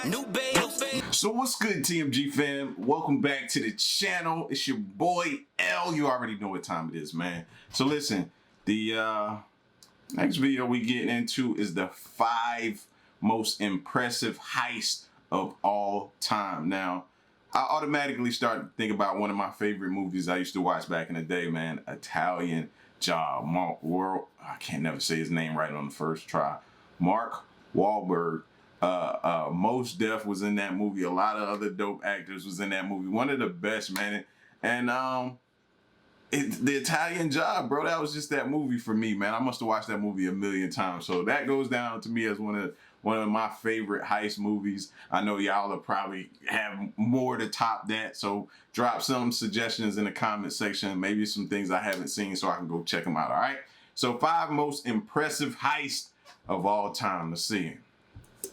new babe. So what's good, TMG fam? Welcome back to the channel. It's your boy L. You already know what time it is, man. So listen, the next video we get into is the 5 most impressive heists of all time. Now, I automatically start to think about one of my favorite movies I used to watch back in the day, man. Italian Job. I can't never say his name right on the first try. Mark Wahlberg. Mos Def was in that movie. A lot of other dope actors was in that movie. One of the best, man. And the Italian Job, bro, that was just that movie for me, man. I must have watched that movie a million times. So that goes down to me as one of my favorite heist movies. I know y'all will probably have more to top that. So drop some suggestions in the comment section. Maybe some things I haven't seen so I can go check them out, all right? So 5 most impressive heists of all time. Let's see.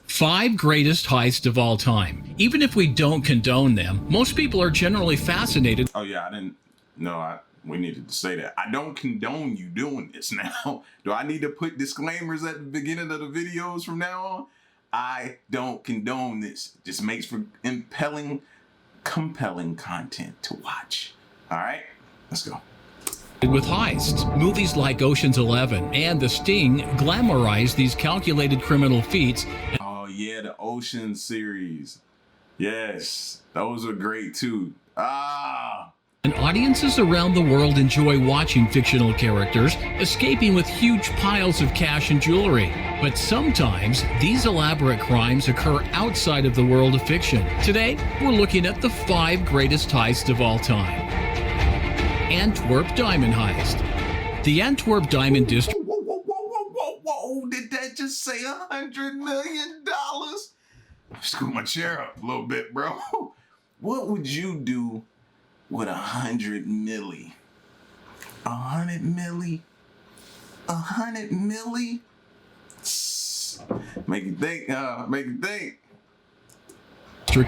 5 greatest heists of all time. Even if we don't condone them, most people are generally fascinated. Oh yeah, I didn't know we needed to say that. I don't condone you doing this now. Do I need to put disclaimers at the beginning of the videos from now on? I don't condone this. It just makes for compelling content to watch. All right, let's go. With heists, movies like Ocean's 11 and The Sting glamorize these calculated criminal feats. Oh yeah, the Ocean series. Yes, those are great too. And audiences around the world enjoy watching fictional characters escaping with huge piles of cash and jewelry. But sometimes these elaborate crimes occur outside of the world of fiction. Today, we're looking at the 5 greatest heists of all time. Antwerp Diamond Heist. The Antwerp Diamond District. Whoa, did that just say $100 million? Scoot my chair up a little bit, bro. What would you do with 100 milli? 100 milli? 100 milli? Make you think.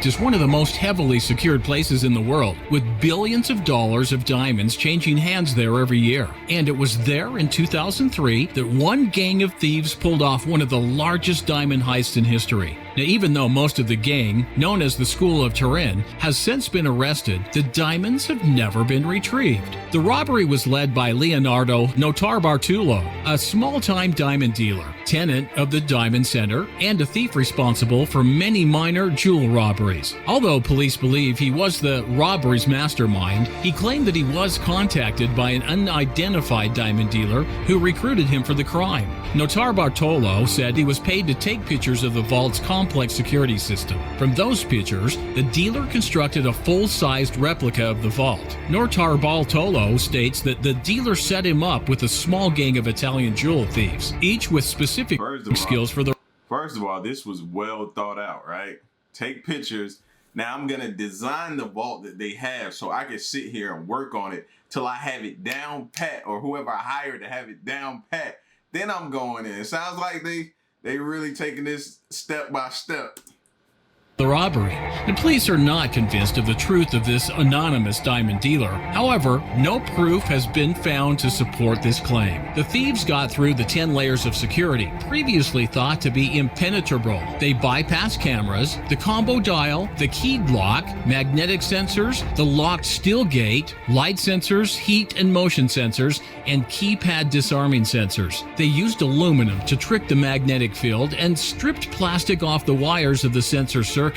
Is one of the most heavily secured places in the world, with billions of dollars of diamonds changing hands there every year. And it was there in 2003 that one gang of thieves pulled off one of the largest diamond heists in history. Now, even though most of the gang, known as the School of Turin, has since been arrested, the diamonds have never been retrieved. The robbery was led by Leonardo Notarbartolo, a small-time diamond dealer, tenant of the Diamond Center, and a thief responsible for many minor jewel robberies. Although police believe he was the robbery's mastermind, he claimed that he was contacted by an unidentified diamond dealer who recruited him for the crime. Notarbartolo said he was paid to take pictures of the vault's complex security system. From those pictures, the dealer constructed a full-sized replica of the vault. Notarbartolo states that the dealer set him up with a small gang of Italian jewel thieves, each with specific skills for the... First of all, this was well thought out, right? Take pictures. Now I'm going to design the vault that they have so I can sit here and work on it till I have it down pat, or whoever I hired to have it down pat. Then I'm going in. It sounds like they really taking this step by step. The robbery. The police are not convinced of the truth of this anonymous diamond dealer. However, no proof has been found to support this claim. The thieves got through the 10 layers of security, previously thought to be impenetrable. They bypassed cameras, the combo dial, the keyed lock, magnetic sensors, the locked steel gate, light sensors, heat and motion sensors, and keypad disarming sensors. They used aluminum to trick the magnetic field and stripped plastic off the wires of the sensor circuits.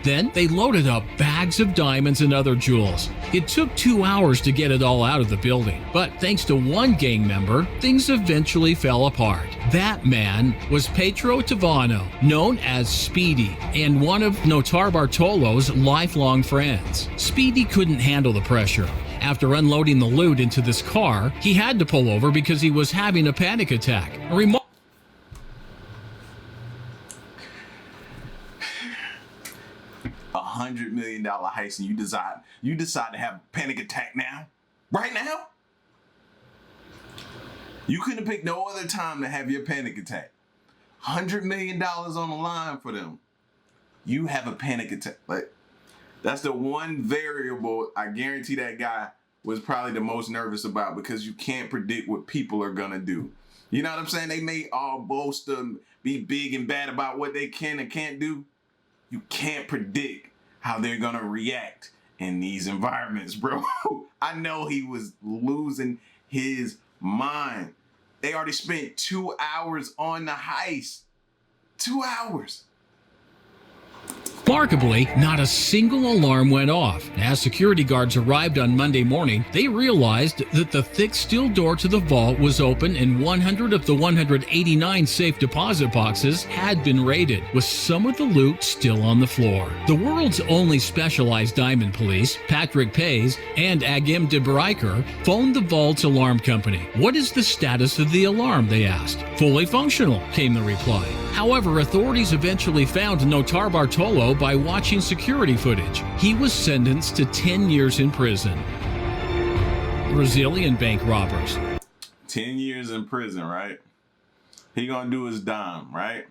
Then they loaded up bags of diamonds and other jewels. It took 2 hours to get it all out of the building, but thanks to one gang member, things eventually fell apart. That man was Pietro Tavano, known as Speedy, and one of Notarbartolo's lifelong friends. Speedy couldn't handle the pressure. After unloading the loot into this car, he had to pull over because he was having a panic attack. $100 million heist, and you decide to have a panic attack now? Right now? You couldn't pick no other time to have your panic attack. $100 million on the line for them. You have a panic attack. Like, that's the one variable I guarantee that guy was probably the most nervous about, because you can't predict what people are gonna do. You know what I'm saying? They may all boast and be big and bad about what they can and can't do. You can't predict how they're going to react in these environments, bro. I know he was losing his mind. They already spent 2 hours on the heist. 2 hours. Remarkably, not a single alarm went off. As security guards arrived on Monday morning, they realized that the thick steel door to the vault was open and 100 of the 189 safe deposit boxes had been raided, with some of the loot still on the floor. The world's only specialized diamond police, Patrick Pays and Agim de Breiker, phoned the vault's alarm company. "What is the status of the alarm?" they asked. "Fully functional," came the reply. However, authorities eventually found Notar Bartolo by watching security footage. He was sentenced to 10 years in prison. Brazilian bank robbers. 10 years in prison, right? He gonna do his dime, right?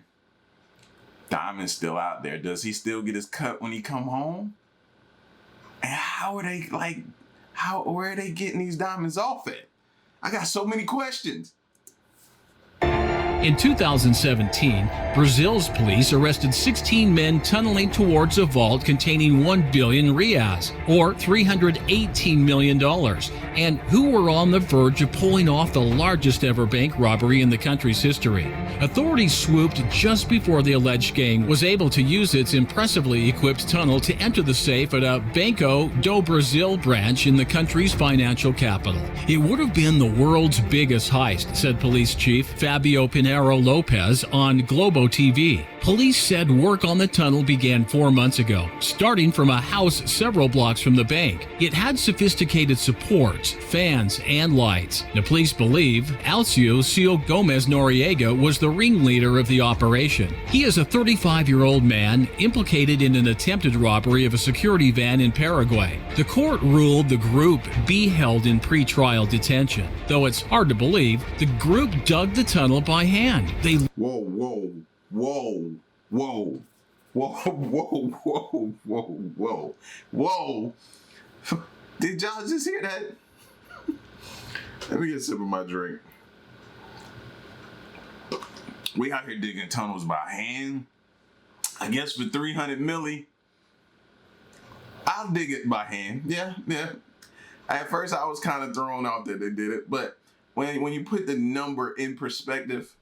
Diamond's still out there. Does he still get his cut when he come home? And where are they getting these diamonds off at? I got so many questions. In 2017, Brazil's police arrested 16 men tunneling towards a vault containing 1 billion reais, or $318 million, and who were on the verge of pulling off the largest ever bank robbery in the country's history. Authorities swooped just before the alleged gang was able to use its impressively equipped tunnel to enter the safe at a Banco do Brasil branch in the country's financial capital. It would have been the world's biggest heist, said Police Chief Fabio Pinheiro Lopez on Globo TV. Police said work on the tunnel began 4 months ago, starting from a house several blocks from the bank. It had sophisticated supports, fans, and lights. The police believe Alcio Cio Gomez Noriega was the ringleader of the operation. He is a 35-year-old man implicated in an attempted robbery of a security van in Paraguay. The court ruled the group be held in pre-trial detention. Though it's hard to believe, the group dug the tunnel by hand. They Whoa. Did y'all just hear that? Let me get a sip of my drink. We out here digging tunnels by hand. I guess for 300 milli, I'll dig it by hand. Yeah. At first, I was kind of thrown off that they did it, but when you put the number in perspective,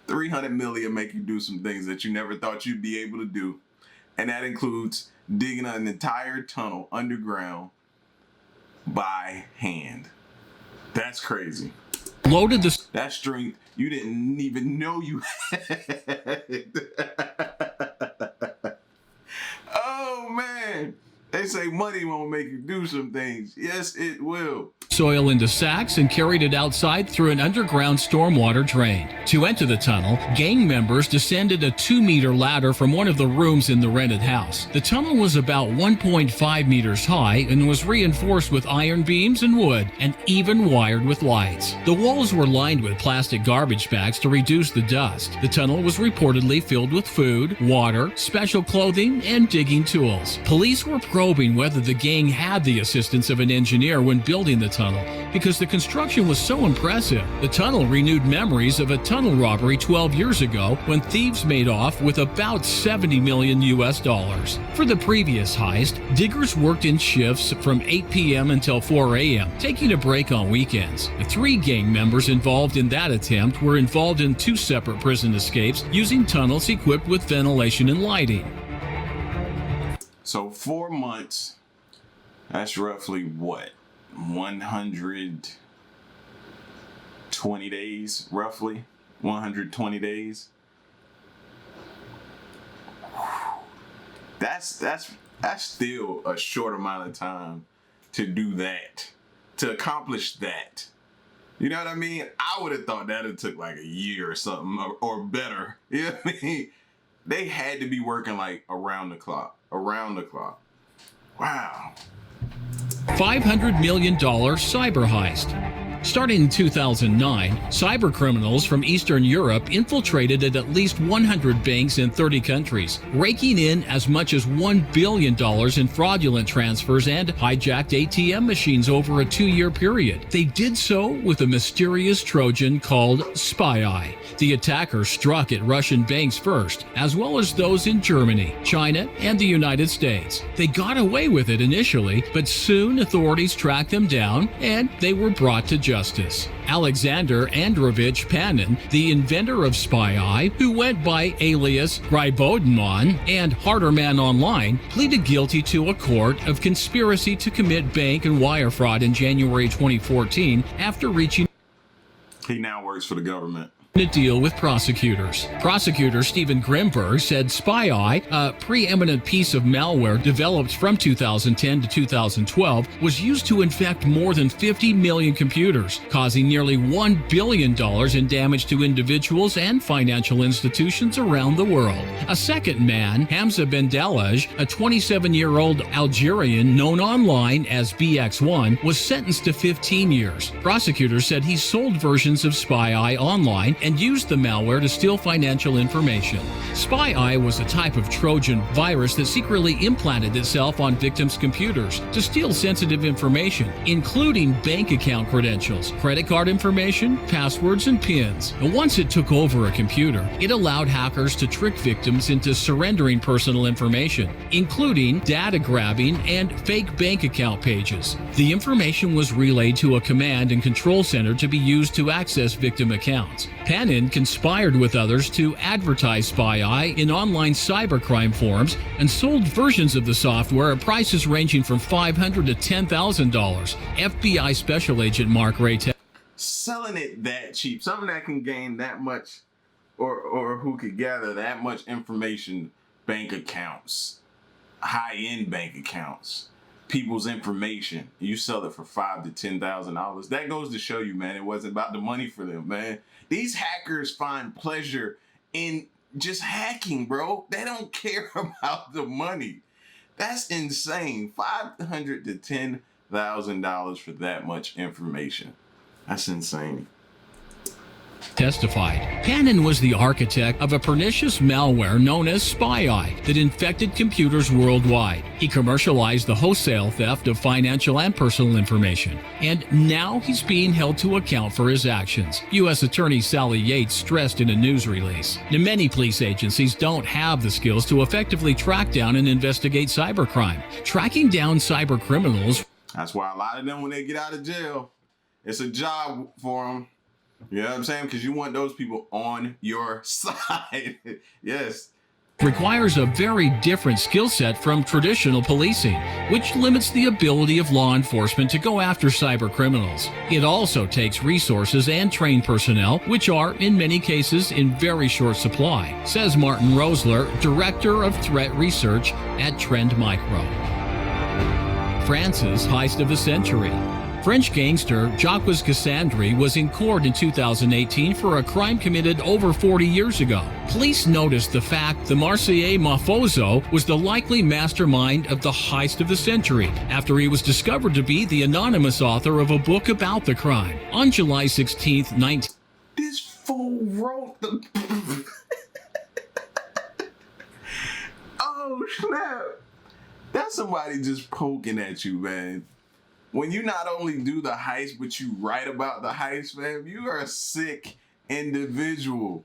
300 million make you do some things that you never thought you'd be able to do. And that includes digging an entire tunnel underground by hand. That's crazy. loaded the That strength you didn't even know you had. Oh man. They say money won't make you do some things. Yes, it will. soil into sacks and carried it outside through an underground stormwater drain. To enter the tunnel, gang members descended a 2-meter ladder from one of the rooms in the rented house. The tunnel was about 1.5 meters high and was reinforced with iron beams and wood, and even wired with lights. The walls were lined with plastic garbage bags to reduce the dust. The tunnel was reportedly filled with food, water, special clothing, and digging tools. Police were probing whether the gang had the assistance of an engineer when building the tunnel, because the construction was so impressive. The tunnel renewed memories of a tunnel robbery 12 years ago when thieves made off with about $70 million. For the previous heist, diggers worked in shifts from 8 p.m. until 4 a.m., taking a break on weekends. The 3 gang members involved in that attempt were involved in 2 separate prison escapes using tunnels equipped with ventilation and lighting. So 4 months, that's roughly what? 120 days, roughly 120 days. That's still a short amount of time to do that, to accomplish that. You know what I mean? I would have thought that it took like a year or something, or better. You know what I mean? They had to be working like around the clock. Wow. $500 million cyber heist. Starting in 2009, cybercriminals from Eastern Europe infiltrated at least 100 banks in 30 countries, raking in as much as $1 billion in fraudulent transfers and hijacked ATM machines over a 2-year period. They did so with a mysterious Trojan called SpyEye. The attacker struck at Russian banks first, as well as those in Germany, China, and the United States. They got away with it initially, but soon authorities tracked them down and they were brought to justice. Alexander Androvich Panin, the inventor of SpyEye, who went by alias Grybodemon and Harderman Online, pleaded guilty to a court of conspiracy to commit bank and wire fraud in January 2014 after reaching. He now works for the government. A deal with prosecutors. Prosecutor Stephen Grimberg said SpyEye, a preeminent piece of malware developed from 2010 to 2012, was used to infect more than 50 million computers, causing nearly $1 billion in damage to individuals and financial institutions around the world. A second man, Hamza Bendelaj, a 27-year-old Algerian known online as BX1, was sentenced to 15 years. Prosecutors said he sold versions of SpyEye online and used the malware to steal financial information. SpyEye was a type of Trojan virus that secretly implanted itself on victims' computers to steal sensitive information, including bank account credentials, credit card information, passwords, and PINs. And once it took over a computer, it allowed hackers to trick victims into surrendering personal information, including data grabbing and fake bank account pages. The information was relayed to a command and control center to be used to access victim accounts. Panin conspired with others to advertise SpyEye in online cybercrime forums and sold versions of the software at prices ranging from $500 to $10,000. FBI Special Agent Mark Ray Selling it that cheap, something that can gain that much, or who could gather that much information, bank accounts, high-end bank accounts, people's information. You sell it for $5,000 to $10,000. That goes to show you, man, it wasn't about the money for them, man. These hackers find pleasure in just hacking, bro. They don't care about the money. That's insane. $500 to $10,000 for that much information. That's insane. Testified. Panin was the architect of a pernicious malware known as SpyEye that infected computers worldwide. He commercialized the wholesale theft of financial and personal information, and now he's being held to account for his actions, U.S. Attorney Sally Yates stressed in a news release. Now, many police agencies don't have the skills to effectively track down and investigate cybercrime. Tracking down cyber criminals. That's why a lot of them, when they get out of jail, it's a job for them. You know what I'm saying? Because you want those people on your side. Yes. Requires a very different skill set from traditional policing, which limits the ability of law enforcement to go after cyber criminals. It also takes resources and trained personnel, which are, in many cases, in very short supply, says Martin Rosler, Director of Threat Research at Trend Micro. France's heist of the century. French gangster Jacques Cassandre was in court in 2018 for a crime committed over 40 years ago. Police noticed the fact the Marseillais mafioso was the likely mastermind of the heist of the century after he was discovered to be the anonymous author of a book about the crime. On July 16th, This fool wrote the... Oh, snap. That's somebody just poking at you, man. When you not only do the heist, but you write about the heist, man, you are a sick individual.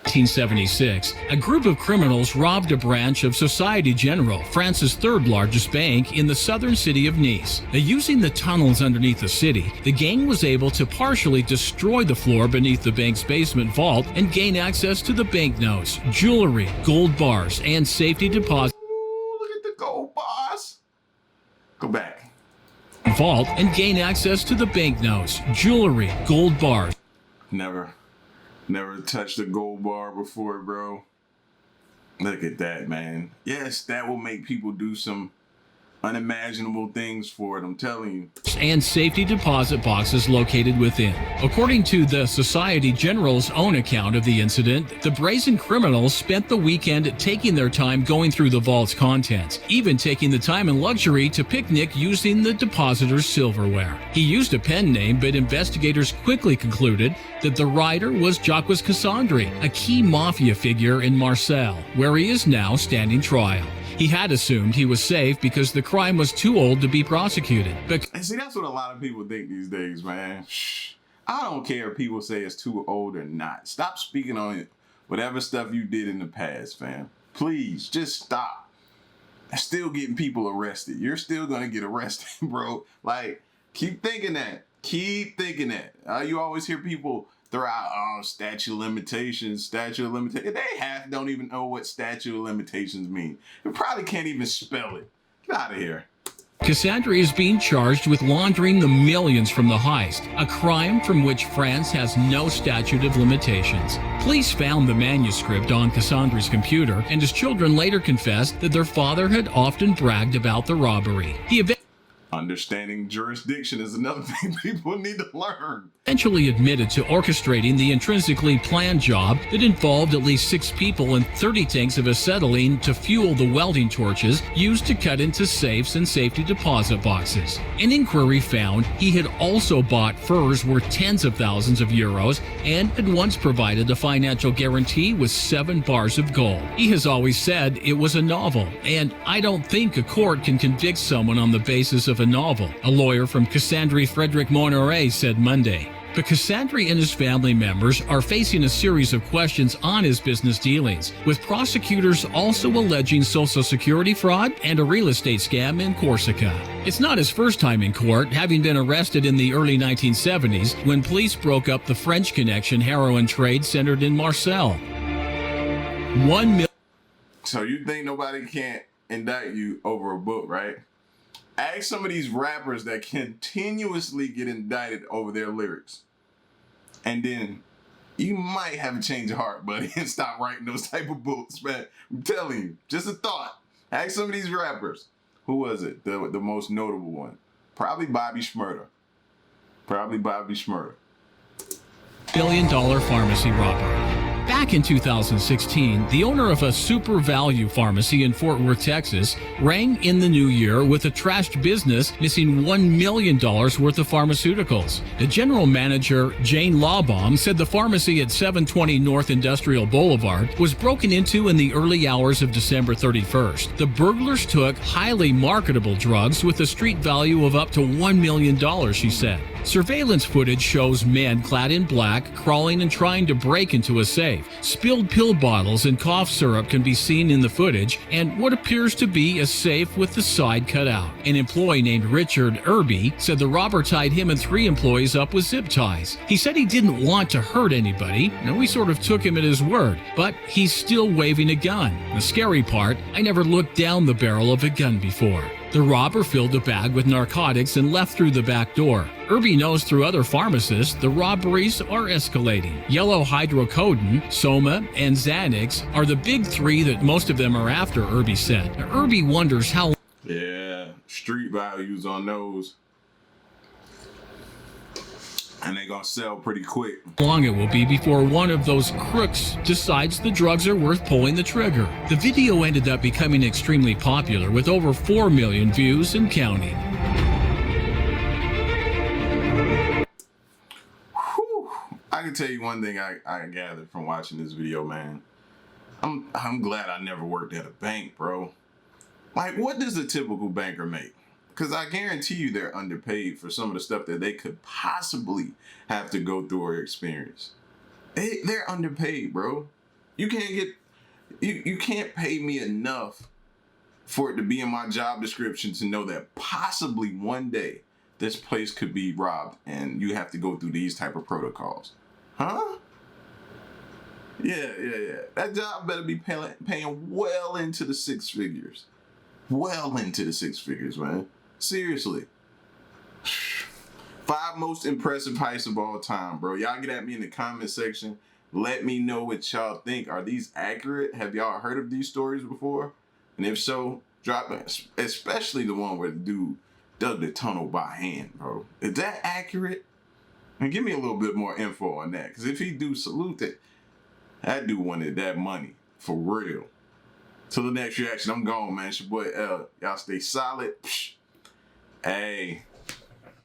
1976, a group of criminals robbed a branch of Societe Generale, France's third largest bank, in the southern city of Nice. Using the tunnels underneath the city, the gang was able to partially destroy the floor beneath the bank's basement vault and gain access to the banknotes, jewelry, gold bars, and safety deposits. Ooh, look at the gold bars. Go back. Vault and gain access to the banknotes, jewelry, gold bars. Never touched a gold bar before, bro. Look at that, man. Yes, that will make people do some unimaginable things for it, I'm telling you. And safety deposit boxes located within. According to the Society General's own account of the incident, the brazen criminals spent the weekend taking their time going through the vault's contents, even taking the time and luxury to picnic using the depositor's silverware. He used a pen name, but investigators quickly concluded that the rider was Jacques Cassandre, a key mafia figure in Marseille, where he is now standing trial. He had assumed he was safe because the crime was too old to be prosecuted. And see, that's what a lot of people think these days, man. I don't care if people say it's too old or not. Stop speaking on it, whatever stuff you did in the past, fam. Please, just stop. Still getting people arrested. You're still going to get arrested, bro. Like, keep thinking that. Keep thinking that. You always hear people throw out, statute of limitations. They don't even know what statute of limitations mean. They probably can't even spell it. Get out of here. Cassandre is being charged with laundering the millions from the heist, a crime from which France has no statute of limitations. Police found the manuscript on Cassandre's computer, and his children later confessed that their father had often bragged about the robbery. Understanding jurisdiction is another thing people need to learn. Eventually admitted to orchestrating the intrinsically planned job that involved at least 6 people and 30 tanks of acetylene to fuel the welding torches used to cut into safes and safety deposit boxes. An inquiry found he had also bought furs worth tens of thousands of euros and had once provided a financial guarantee with 7 bars of gold. He has always said it was a novel, and I don't think a court can convict someone on the basis of a novel, a lawyer from Cassandre Frederic Monneray said Monday. But Cassandre and his family members are facing a series of questions on his business dealings, with prosecutors also alleging Social Security fraud and a real estate scam in Corsica. It's not his first time in court, having been arrested in the early 1970s when police broke up the French Connection heroin trade centered in Marseille. So you think nobody can't indict you over a book, right? Ask some of these rappers that continuously get indicted over their lyrics. And then you might have a change of heart, buddy, and stop writing those type of books, man. I'm telling you, just a thought. Ask some of these rappers. Who was it? The most notable one? Probably Bobby Shmurda. Billion-dollar pharmacy robbery. Back in 2016, the owner of a super value pharmacy in Fort Worth, Texas, rang in the new year with a trashed business missing $1 million worth of pharmaceuticals. The general manager, Jane Lawbaum, said the pharmacy at 720 North Industrial Boulevard was broken into in the early hours of December 31st. The burglars took highly marketable drugs with a street value of up to $1 million, she said. Surveillance footage shows men clad in black crawling and trying to break into a safe. Spilled pill bottles and cough syrup can be seen in the footage, and what appears to be a safe with the side cut out. An employee named Richard Irby said the robber tied him and 3 employees up with zip ties. He said he didn't want to hurt anybody, and we sort of took him at his word, but he's still waving a gun. The scary part, I never looked down the barrel of a gun before. The robber filled a bag with narcotics and left through the back door. Irby knows through other pharmacists the robberies are escalating. Yellow hydrocodone, Soma, and Xanax are the big 3 that most of them are after, Irby said. Irby wonders how... Yeah, street values on those. And they gonna sell pretty quick. Long it will be before one of those crooks decides the drugs are worth pulling the trigger. The video ended up becoming extremely popular with over 4 million views and counting. Whew. I can tell you one thing I gathered from watching this video, man. I'm glad I never worked at a bank, bro. Like, what does a typical banker make? Because I guarantee you they're underpaid for some of the stuff that they could possibly have to go through or experience. They're underpaid, bro. You can't pay me enough for it to be in my job description to know that possibly one day this place could be robbed and you have to go through these type of protocols. Huh? Yeah. That job better be paying well into the 6 figures. Well into the 6 figures, man. Seriously. 5 most impressive heists of all time, bro. Y'all get at me in the comment section. Let me know what y'all think. Are these accurate? Have y'all heard of these stories before? And if so, dropping, especially the one where the dude dug the tunnel by hand, bro. Is that accurate? And give me a little bit more info on that, because if he do salute it, that dude wanted that money for real. Till the next reaction, I'm gone, man. It's your boy L. Y'all stay solid. Psh. Hey.